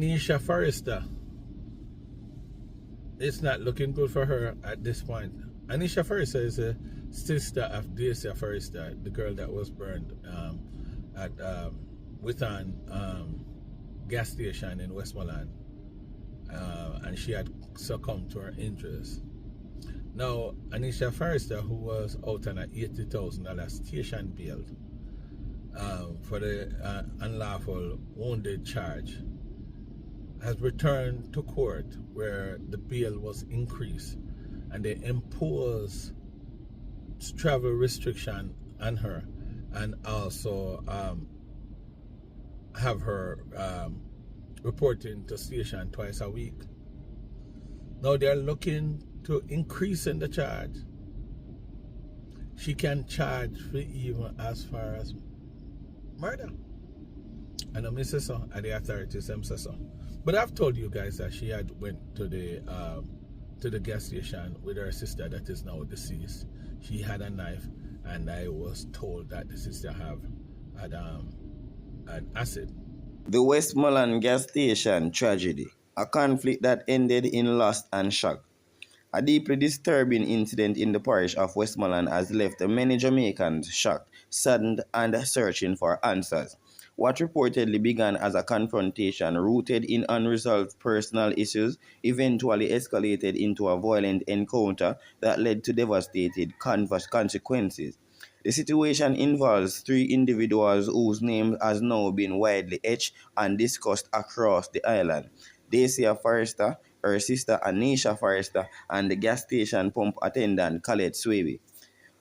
Aneisha Forrester. It's not looking good for her at this point. Aneisha Forrester is a sister of Dacia Forrester, the girl that was burned at Withan gas station in Westmoreland, and she had succumbed to her injuries. Now, Aneisha Forrester, who was out on an $80,000 station bail for the unlawful wounded charge, has returned to court where the bail was increased and they imposed travel restriction on her, and also have her reporting to station twice a week. Now they're looking to increase in the charge. She can charge for even as far as murder. And I miss so, and the authorities them say so. But I've told you guys that she had went to the gas station with her sister that is now deceased. She had a knife, and I was told that the sister had an acid. The Westmoreland gas station tragedy, a conflict that ended in loss and shock. A deeply disturbing incident in the parish of Westmoreland has left many Jamaicans shocked, saddened, and searching for answers. What reportedly began as a confrontation rooted in unresolved personal issues eventually escalated into a violent encounter that led to devastating consequences. The situation involves three individuals whose names has now been widely etched and discussed across the island. Dacia Forrester, her sister Aneisha Forrester, and the gas station pump attendant Collate Swaby.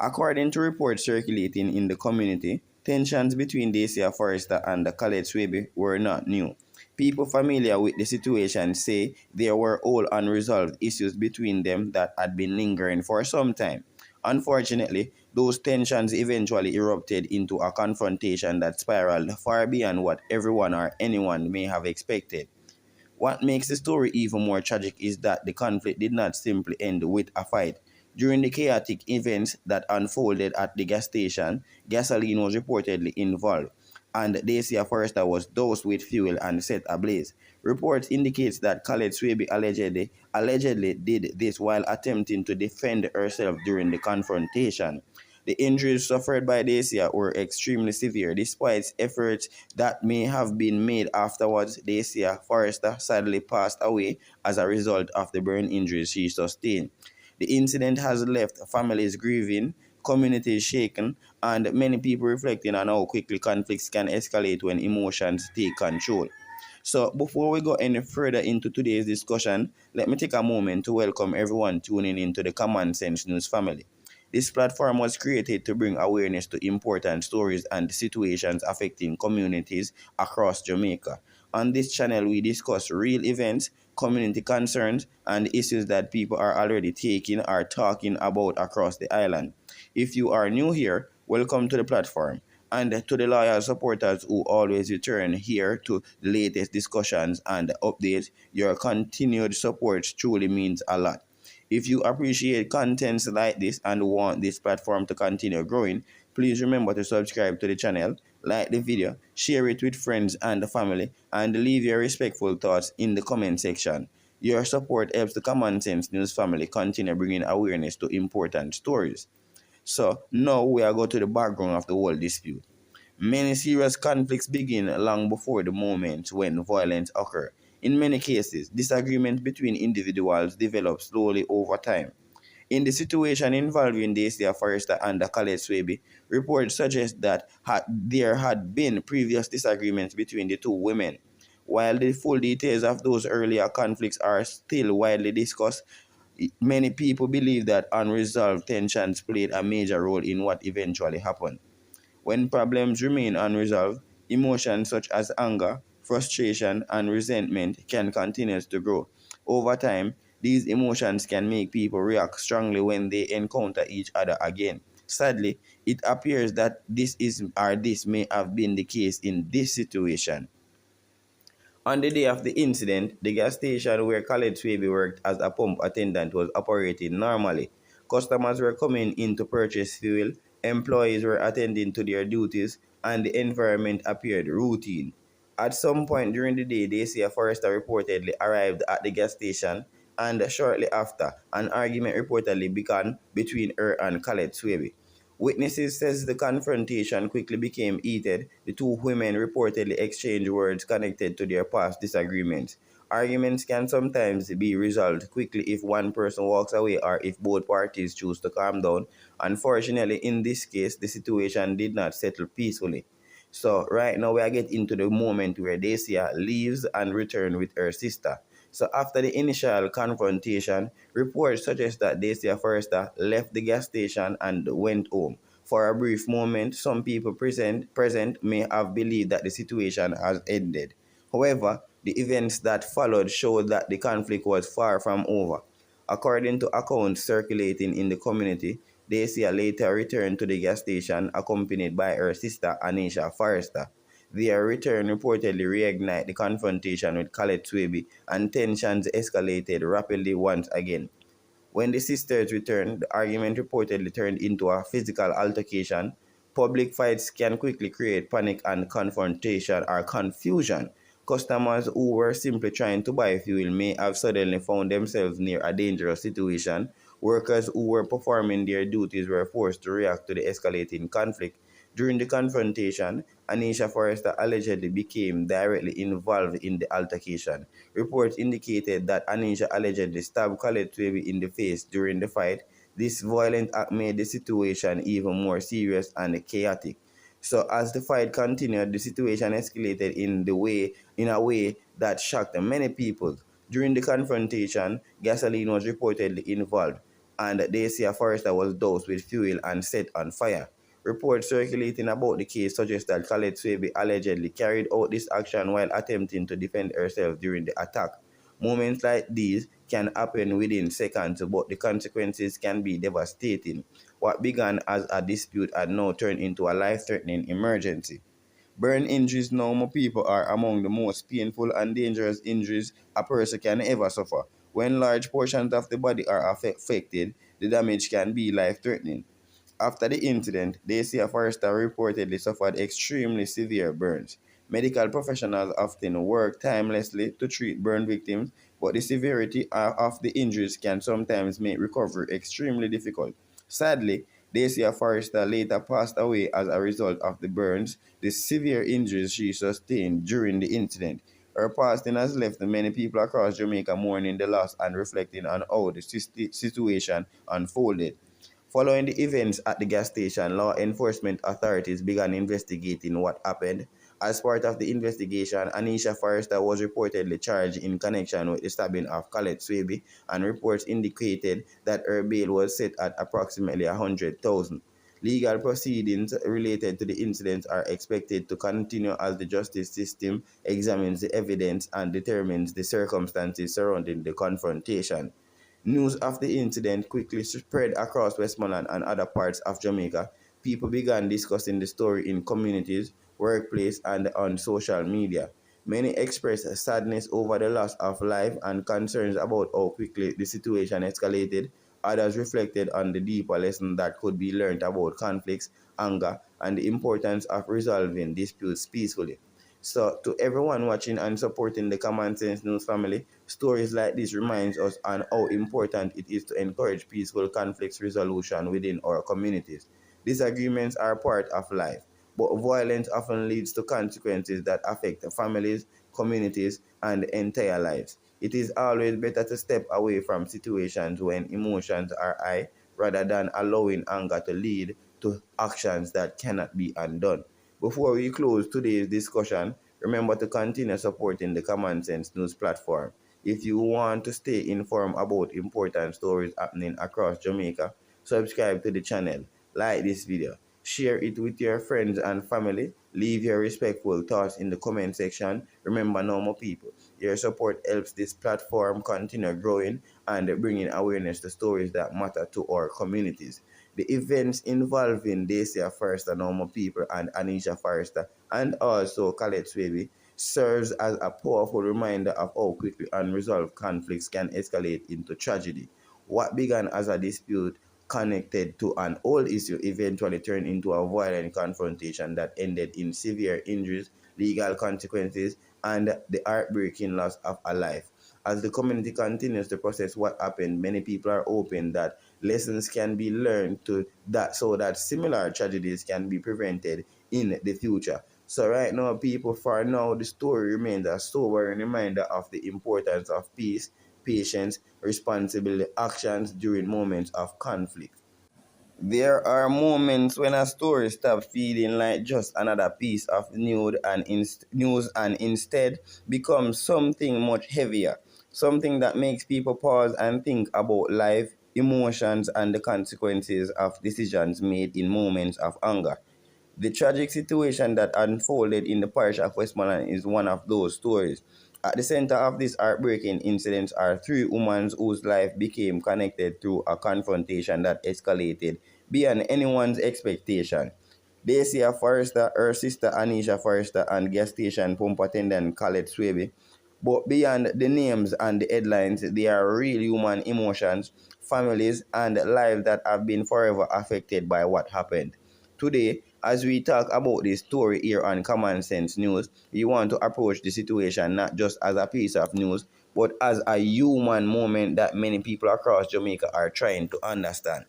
According to reports circulating in the community, tensions between Dacia Forrester and the Collate Swaby were not new. People familiar with the situation say there were all unresolved issues between them that had been lingering for some time. Unfortunately, those tensions eventually erupted into a confrontation that spiraled far beyond what everyone or anyone may have expected. What makes the story even more tragic is that the conflict did not simply end with a fight. During the chaotic events that unfolded at the gas station, gasoline was reportedly involved, and Dacia Forrester was doused with fuel and set ablaze. Reports indicate that Collate Swaby allegedly did this while attempting to defend herself during the confrontation. The injuries suffered by Dacia were extremely severe. Despite efforts that may have been made afterwards, Dacia Forrester sadly passed away as a result of the burn injuries she sustained. The incident has left families grieving, communities shaken, and many people reflecting on how quickly conflicts can escalate when emotions take control. So, before we go any further into today's discussion, let me take a moment to welcome everyone tuning into the Common Sense News family. This platform was created to bring awareness to important stories and situations affecting communities across Jamaica. On this channel, we discuss real events, community concerns, and issues that people are already taking or talking about across the island. If you are new here, welcome to the platform. And to the loyal supporters who always return here to the latest discussions and updates, your continued support truly means a lot. If you appreciate contents like this and want this platform to continue growing, please remember to subscribe to the channel, like the video, share it with friends and family, and leave your respectful thoughts in the comment section. Your support helps the Common Sense News family continue bringing awareness to important stories. So now we are going to the background of the whole dispute. Many serious conflicts begin long before the moment when violence occurs. In many cases, disagreements between individuals develop slowly over time. In the situation involving Dacia Forrester and Collate Swaby, reports suggest that there had been previous disagreements between the two women. While the full details of those earlier conflicts are still widely discussed, many people believe that unresolved tensions played a major role in what eventually happened. When problems remain unresolved, emotions such as anger, frustration, and resentment can continue to grow. Over time, these emotions can make people react strongly when they encounter each other again. Sadly, it appears that this may have been the case in this situation. On the day of the incident, the gas station where Collate Swaby worked as a pump attendant was operating normally. Customers were coming in to purchase fuel, employees were attending to their duties, and the environment appeared routine. At some point during the day, Dacia Forrester reportedly arrived at the gas station, and shortly after, an argument reportedly began between her and Collate Swaby. Witnesses says the confrontation quickly became heated. The two women reportedly exchanged words connected to their past disagreements. Arguments can sometimes be resolved quickly if one person walks away or if both parties choose to calm down. Unfortunately, in this case, the situation did not settle peacefully. So right now we are getting into the moment where Dacia leaves and returns with her sister. So after the initial confrontation, reports suggest that Dacia Forrester left the gas station and went home. For a brief moment, some people present may have believed that the situation has ended. However, the events that followed showed that the conflict was far from over. According to accounts circulating in the community, Dacia later returned to the gas station accompanied by her sister Aneisha Forrester. Their return reportedly reignited the confrontation with Collate Swaby, and tensions escalated rapidly once again. When the sisters returned, the argument reportedly turned into a physical altercation. Public fights can quickly create panic and confrontation or confusion. Customers who were simply trying to buy fuel may have suddenly found themselves near a dangerous situation. Workers who were performing their duties were forced to react to the escalating conflict. During the confrontation, Aneisha Forrester allegedly became directly involved in the altercation. Reports indicated that Aneisha allegedly stabbed Collate Swaby in the face during the fight. This violent act made the situation even more serious and chaotic. So as the fight continued, the situation escalated in a way that shocked many people. During the confrontation, gasoline was reportedly involved, and Dacia Forrester was doused with fuel and set on fire. Reports circulating about the case suggest that Collate Swaby allegedly carried out this action while attempting to defend herself during the attack. Moments like these can happen within seconds, but the consequences can be devastating. What began as a dispute had now turned into a life-threatening emergency. Burn injuries now, more people, are among the most painful and dangerous injuries a person can ever suffer. When large portions of the body are affected, the damage can be life-threatening. After the incident, Dacia Forrester reportedly suffered extremely severe burns. Medical professionals often work tirelessly to treat burn victims, but the severity of the injuries can sometimes make recovery extremely difficult. Sadly, Dacia Forrester later passed away as a result of the burns, the severe injuries she sustained during the incident. Her passing has left many people across Jamaica mourning the loss and reflecting on how the situation unfolded. Following the events at the gas station, law enforcement authorities began investigating what happened. As part of the investigation, Aneisha Forrester was reportedly charged in connection with the stabbing of Collate Swaby, and reports indicated that her bail was set at approximately 100,000. Legal proceedings related to the incident are expected to continue as the justice system examines the evidence and determines the circumstances surrounding the confrontation. News of the incident quickly spread across Westmoreland and other parts of Jamaica. People began discussing the story in communities, workplace, and on social media. Many expressed sadness over the loss of life and concerns about how quickly the situation escalated. Others reflected on the deeper lesson that could be learned about conflicts, anger, and the importance of resolving disputes peacefully. So, to everyone watching and supporting the Common Sense News family, stories like this reminds us on how important it is to encourage peaceful conflict resolution within our communities. Disagreements are part of life, but violence often leads to consequences that affect families, communities, and entire lives. It is always better to step away from situations when emotions are high rather than allowing anger to lead to actions that cannot be undone. Before we close today's discussion, remember to continue supporting the Common Sense News platform. If you want to stay informed about important stories happening across Jamaica, subscribe to the channel, like this video, share it with your friends and family, leave your respectful thoughts in the comment section. Remember, normal people, your support helps this platform continue growing and bringing awareness to stories that matter to our communities. The events involving Dacia Forrester, normal people, and Aneisha Forrester, and also Collate Swaby, serves as a powerful reminder of how quickly unresolved conflicts can escalate into tragedy. What began as a dispute connected to an old issue eventually turned into a violent confrontation that ended in severe injuries, legal consequences, and the heartbreaking loss of a life. As the community continues to process what happened, many people are hoping that lessons can be learned to that so that similar tragedies can be prevented in the future. So right now, people, for now, the story remains a sobering reminder of the importance of peace, patience, responsible actions during moments of conflict. There are moments when a story stops feeling like just another piece of news and instead becomes something much heavier, something that makes people pause and think about life, emotions, and the consequences of decisions made in moments of anger. The tragic situation that unfolded in the parish of Westmoreland is one of those stories. At the center of this heartbreaking incident are three women whose life became connected through a confrontation that escalated beyond anyone's expectation. Dacia Forrester, her sister Aneisha Forrester, and gas station pump attendant Collate Swaby. But beyond the names and the headlines, there are real human emotions, families, and lives that have been forever affected by what happened. Today, as we talk about this story here on Common Sense News, we want to approach the situation not just as a piece of news, but as a human moment that many people across Jamaica are trying to understand.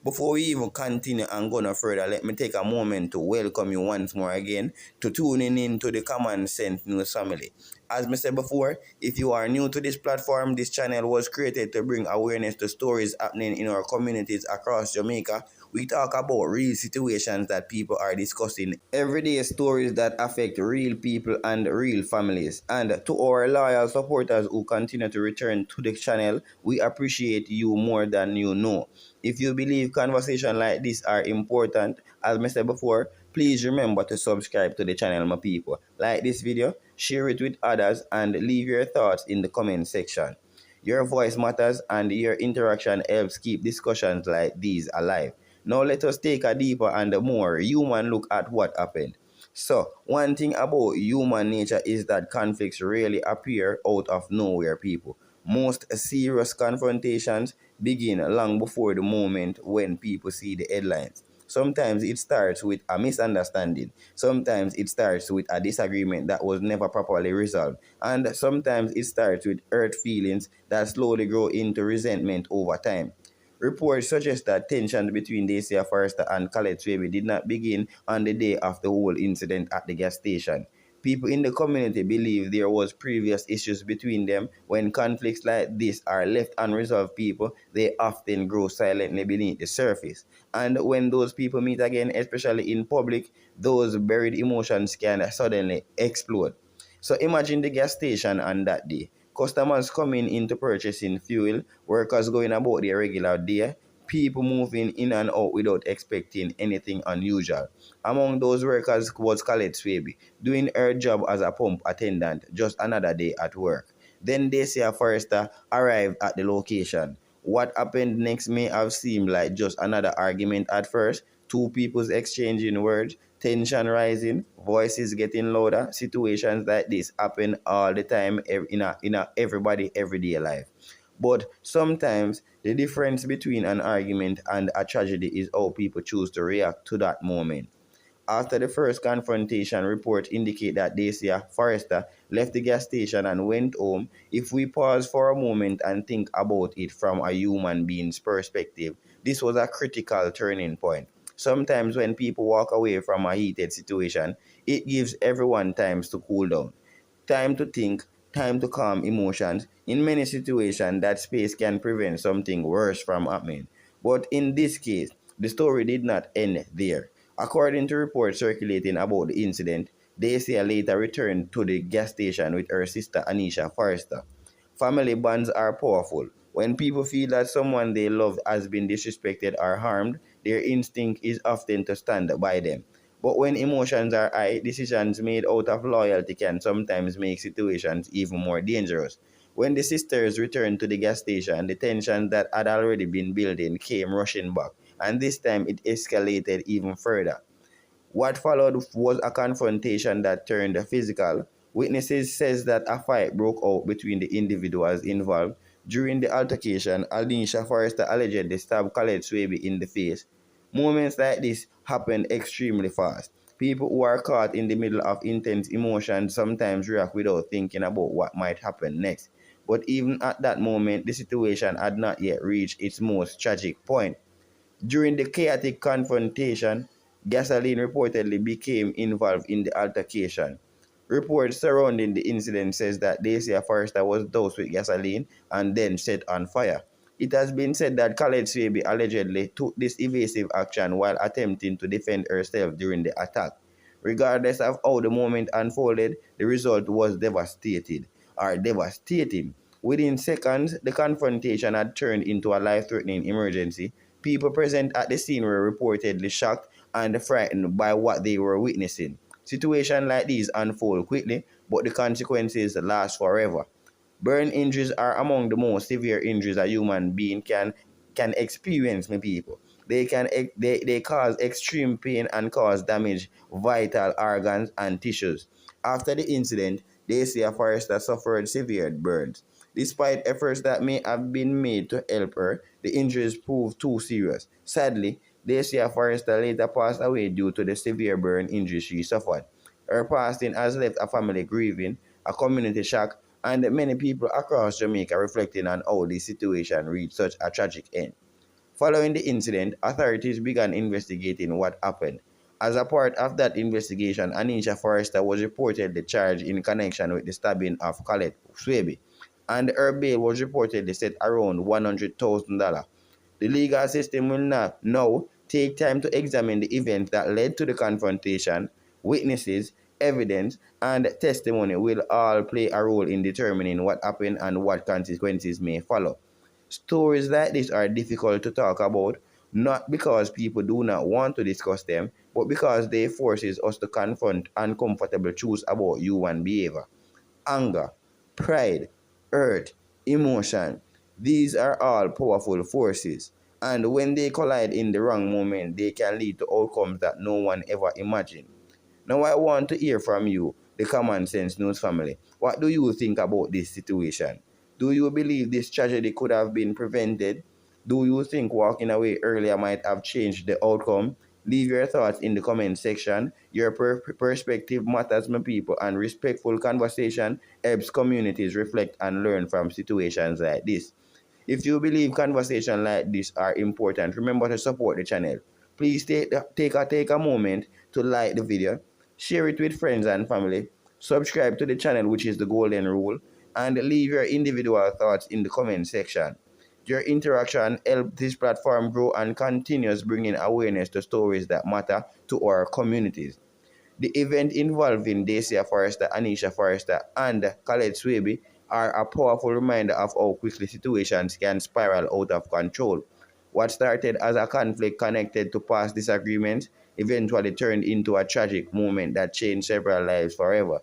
Before we even continue and go no further, let me take a moment to welcome you once more again to tuning in to the Common Sense News family. As I said before, if you are new to this platform, this channel was created to bring awareness to stories happening in our communities across Jamaica. We talk about real situations that people are discussing, everyday stories that affect real people and real families. And to our loyal supporters who continue to return to the channel, we appreciate you more than you know. If you believe conversations like this are important, as I said before, please remember to subscribe to the channel, my people. Like this video, share it with others, and leave your thoughts in the comment section. Your voice matters, and your interaction helps keep discussions like these alive. Now let us take a deeper and a more human look at what happened. So, one thing about human nature is that conflicts rarely appear out of nowhere, people. Most serious confrontations begin long before the moment when people see the headlines. Sometimes it starts with a misunderstanding. Sometimes it starts with a disagreement that was never properly resolved. And sometimes it starts with hurt feelings that slowly grow into resentment over time. Reports suggest that tensions between Dacia Forrester and Collate Swaby did not begin on the day of the whole incident at the gas station. People in the community believe there was previous issues between them. When conflicts like this are left unresolved, people they often grow silently beneath the surface. And when those people meet again, especially in public, those buried emotions can suddenly explode. So imagine the gas station on that day. Customers coming into purchasing fuel, workers going about their regular day, people moving in and out without expecting anything unusual. Among those workers was Collate Swaby, doing her job as a pump attendant, just another day at work. Then Dacia Forrester arrived at the location. What happened next may have seemed like just another argument at first, two people's exchanging words, tension rising, voices getting louder. Situations like this happen all the time in a everybody everyday life. But sometimes the difference between an argument and a tragedy is how people choose to react to that moment. After the first confrontation, reports indicate that Dacia Forrester left the gas station and went home. If we pause for a moment and think about it from a human being's perspective, this was a critical turning point. Sometimes when people walk away from a heated situation, it gives everyone time to cool down, time to think, time to calm emotions. In many situations, that space can prevent something worse from happening. But in this case, the story did not end there. According to reports circulating about the incident, Dacia later returned to the gas station with her sister Aneisha Forrester. Family bonds are powerful. When people feel that someone they love has been disrespected or harmed, their instinct is often to stand by them. But when emotions are high, decisions made out of loyalty can sometimes make situations even more dangerous. When the sisters returned to the gas station, the tension that had already been building came rushing back, and this time it escalated even further. What followed was a confrontation that turned physical. Witnesses says that a fight broke out between the individuals involved. During the altercation, Aneisha Forrester allegedly stabbed Collate Swaby in the face. Moments like this happen extremely fast. People who are caught in the middle of intense emotion sometimes react without thinking about what might happen next. But even at that moment, the situation had not yet reached its most tragic point. During the chaotic confrontation, gasoline reportedly became involved in the altercation. Reports surrounding the incident says that Dacia Forrester was doused with gasoline and then set on fire. It has been said that Collate Swaby allegedly took this evasive action while attempting to defend herself during the attack. Regardless of how the moment unfolded, the result was devastating. Within seconds, the confrontation had turned into a life-threatening emergency. People present at the scene were reportedly shocked and frightened by what they were witnessing. Situations like these unfold quickly, but the consequences last forever. Burn injuries are among the most severe injuries a human being can experience, my people. They cause extreme pain and cause damage vital organs and tissues. After the incident, Dacia Forrester suffered severe burns. Despite efforts that may have been made to help her, the injuries proved too serious. Sadly, Dacia Forrester later passed away due to the severe burn injuries she suffered. Her passing has left a family grieving, a community shock, and many people across Jamaica reflecting on how this situation reached such a tragic end. Following the incident, authorities began investigating what happened. As a part of that investigation, Aneisha Forrester was reportedly charged in connection with the stabbing of Collate Swaby, and her bail was reportedly set around $100,000. The legal system will not now take time to examine the events that led to the confrontation. Witnesses, evidence, and testimony will all play a role in determining what happened and what consequences may follow. Stories like this are difficult to talk about, not because people do not want to discuss them, but because they forces us to confront uncomfortable truths about human behavior. Anger, pride, hurt, emotion. These are all powerful forces, and when they collide in the wrong moment, they can lead to outcomes that no one ever imagined. Now, I want to hear from you, the Common Sense News family. What do you think about this situation? Do you believe this tragedy could have been prevented? Do you think walking away earlier might have changed the outcome? Leave your thoughts in the comment section. Your perspective matters, my people, and respectful conversation helps communities reflect and learn from situations like this. If you believe conversations like this are important, remember to support the channel. Please take a moment to like the video, share it with friends and family, subscribe to the channel, which is the golden rule, and leave your individual thoughts in the comment section. Your interaction helps this platform grow and continues bringing awareness to stories that matter to our communities. The event involving Dacia Forrester, Aneisha Forrester, and Collate Swaby are a powerful reminder of how quickly situations can spiral out of control. What started as a conflict connected to past disagreements eventually turned into a tragic moment that changed several lives forever.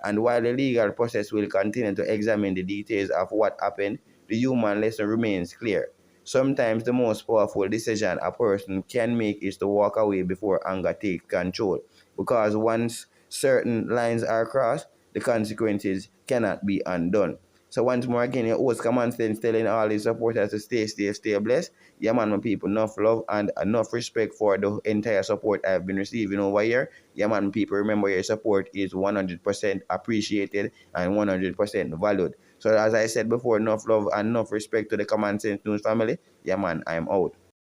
And while the legal process will continue to examine the details of what happened, the human lesson remains clear. Sometimes the most powerful decision a person can make is to walk away before anger takes control, because once certain lines are crossed, the consequences cannot be undone. So once more again, your host Kahman telling all his supporters to stay safe, stay blessed. Yeah man, my people, enough love and enough respect for the entire support I've been receiving over here. Yeah man, people, remember your support is 100% appreciated and 100% valued. So as I said before, enough love and enough respect to the Common Sense News family. Yeah man, I'm out.